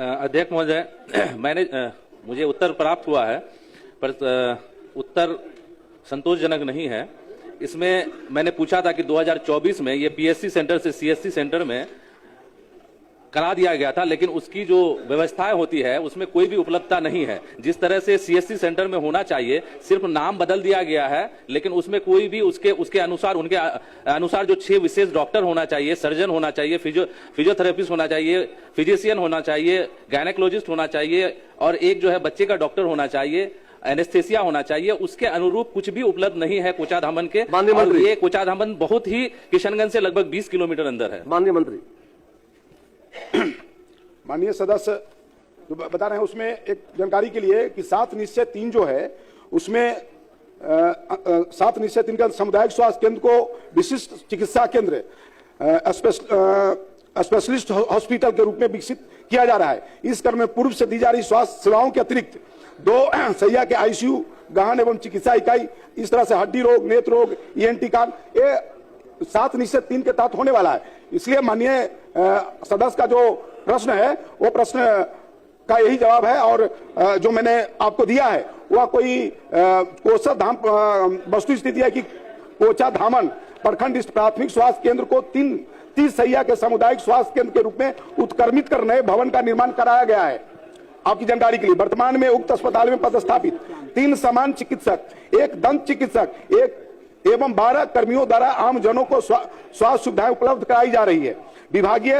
अध्यक्ष महोदय, मुझे उत्तर प्राप्त हुआ है, पर उत्तर संतोषजनक नहीं है। इसमें मैंने पूछा था कि 2024 में ये पीएससी सेंटर से सीएससी सेंटर में करा दिया गया था, लेकिन उसकी जो व्यवस्थाएं होती है उसमें कोई भी उपलब्धता नहीं है। जिस तरह से सीएससी सेंटर में होना चाहिए, सिर्फ नाम बदल दिया गया है, लेकिन उसमें कोई भी उसके अनुसार, उनके अनुसार जो 6 विशेष डॉक्टर होना चाहिए, सर्जन होना चाहिए, फिजियोथेरेपिस्ट होना चाहिए, फिजिशियन होना चाहिए, गायनेकोलॉजिस्ट होना चाहिए, और एक जो है बच्चे का डॉक्टर होना चाहिए, एनेस्थेसिया होना चाहिए, उसके अनुरूप कुछ भी उपलब्ध नहीं है कोचाधामन के। और ये कोचाधामन बहुत ही किशनगंज से लगभग 20 किलोमीटर अंदर है। माननीय मंत्री। माननीय सदस्य जो बता रहे हैं उसमें एक जानकारी के लिए कि 7 निश्चय 3 जो है उसमें 7 निश्चय 3 का सामुदायिक स्वास्थ्य केंद्र को विशिष्ट चिकित्सा केंद्र स्पेशलिस्ट हॉस्पिटल के रूप में विकसित किया जा रहा है। इस क्रम में पूर्व से दी जा रही स्वास्थ्य सेवाओं के अतिरिक्त 2 सैया के आईसीयू, गहन एवं चिकित्सा इकाई, इस तरह से हड्डी रोग, नेत्र रोग, ईएनटी कांड, ये 7 निश्चय 3 के तहत होने वाला है। इसलिए माननीय सदस्य का जो प्रश्न है वो प्रश्न का यही जवाब है, और जो मैंने आपको दिया है वह कोई कोचाधाम वस्तु स्थिति है कि कोचाधामन प्रखंड प्राथमिक स्वास्थ्य केंद्र को 30 सैया के सामुदायिक स्वास्थ्य केंद्र के रूप में उत्क्रमित कर नए भवन का निर्माण कराया गया है। आपकी जानकारी के लिए वर्तमान में उक्त अस्पताल में पदस्थापित 3 सामान्य चिकित्सक, 1 दंत चिकित्सक, 1 एवं 12 कर्मियों द्वारा आम जनों को स्वास्थ्य सुविधाएं उपलब्ध कराई जा रही है। विभागीय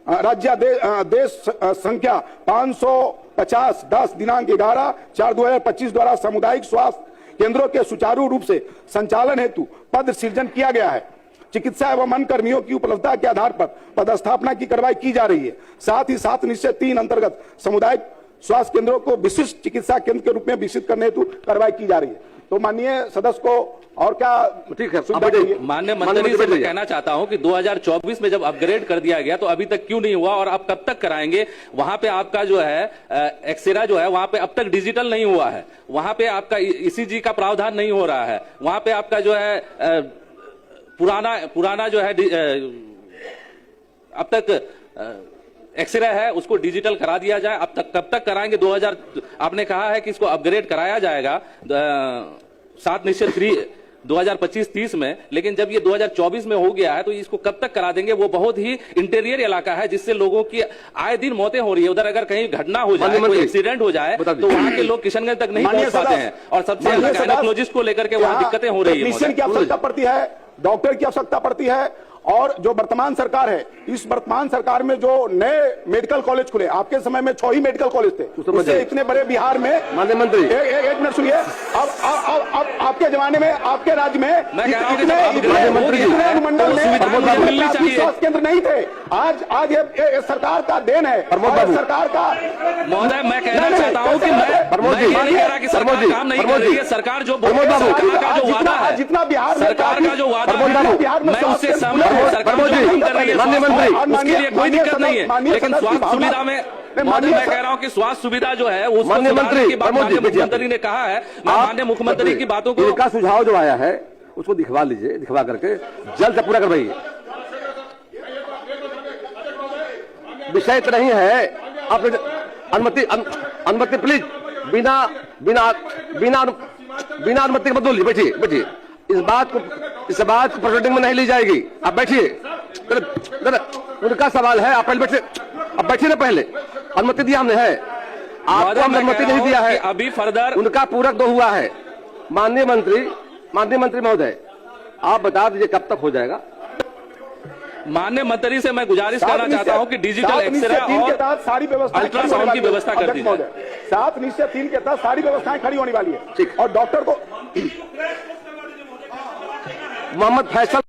राज्यादेश संख्या 550/10 दिनांक 11/4/2025 द्वारा सामुदायिक स्वास्थ्य केंद्रों के सुचारू रूप से संचालन हेतु पद सृजन किया गया है। चिकित्सा एवं अन्य कर्मियों की उपलब्धता के आधार पर पदस्थापना की कार्रवाई की जा रही है। साथ ही 7 निश्चय 3 अंतर्गत सामुदायिक स्वास्थ्य केंद्रों को विशिष्ट चिकित्सा केंद्र के रूप में विकसित करने हेतु कार्रवाई की जा रही है। तो माननीय सदस्य को और क्या ठीक है माननीय मंत्री से मैं कहना चाहता हूं कि 2024 में जब अपग्रेड कर दिया गया तो अभी तक क्यों नहीं हुआ, और आप कब तक कराएंगे? वहां पे आपका जो है एक्सरा जो है वहां पे अब तक डिजिटल नहीं हुआ है, वहां पे आपका ईसीजी का प्रावधान नहीं हो रहा है, वहां पे आपका जो है पुराना जो है अब तक एक्सरे है उसको डिजिटल करा दिया जाए। अब तक कब तक कराएंगे? 2000 आपने कहा है कि इसको अपग्रेड कराया जाएगा 7 निश्चय 2025-30 में, लेकिन जब ये 2024 में हो गया है तो इसको कब तक करा देंगे? वो बहुत ही इंटीरियर इलाका है जिससे लोगों की आए दिन मौतें हो रही है। उधर अगर कहीं घटना हो जाए, कोई एक्सीडेंट हो जाए तो वहां के लोग किशनगंज तक नहीं पहुंच पाते हैं, और सबसे ज्यादा गायनेकोलॉजिस्ट को लेकर के वहां दिक्कतें हो रही है। टेक्नीशियन की आवश्यकता पड़ती है, डॉक्टर की आवश्यकता पड़ती है, और जो वर्तमान सरकार है, इस वर्तमान सरकार में जो नए मेडिकल कॉलेज खुले, आपके समय में 6 ही मेडिकल कॉलेज थे, उससे इतने बड़े बिहार में। माननीय मंत्री एक मिनट सुनिए। अब आपके जमाने में, आपके राज्य में इतने अनुमंडल में स्वास्थ्य केंद्र नहीं थे। आज ये सरकार का देन है, सरकार का। महोदय मैं कहना चाहता हूँ कि मैं नहीं कह रहा कि सरकार काम नहीं कर रही है। सरकार जो सरकार का जो वादा है, जितना बिहार सरकार का जो वादा है, बिहार में उससे सहमत। उसके लिए कोई दिक्कत नहीं है, लेकिन स्वास्थ्य सुविधा में मैं कह रहा हूं कि स्वास्थ्य सुविधा जो है उसको सुधारने की बात माननीय मुख्यमंत्री ने कहा है। मैं माननीय मुख्यमंत्री की बातों को, उनका सुझाव जो आया है उसको दिखवा लीजिए, दिखवा करके जल्द से पूरा करवाइए। विषय तो नहीं है, आप अनुमति प्लीज, बिना अनुमति के मत बोलिए। बैठिए, इस बात को प्रोसीडिंग में नहीं ली जाएगी। आप बैठिए, उनका सवाल है, आप पहले बैठिए। अब बैठिए ना, पहले अनुमति दिया हमने है, आपको अनुमति नहीं दिया है। अभी फर्दर उनका पूरक 2 हुआ है। माननीय मंत्री महोदय, आप बता दीजिए कब तक हो जाएगा? माननीय मंत्री से मैं गुजारिश करना चाहता हूं कि डिजिटल एक्सरे और सारी व्यवस्था, अल्ट्रासाउंड की व्यवस्था कर दी जाए। 7 निश्चय 3 के तहत सारी व्यवस्थाएं खड़ी होने वाली है, और डॉक्टर को मोहम्मद फैसल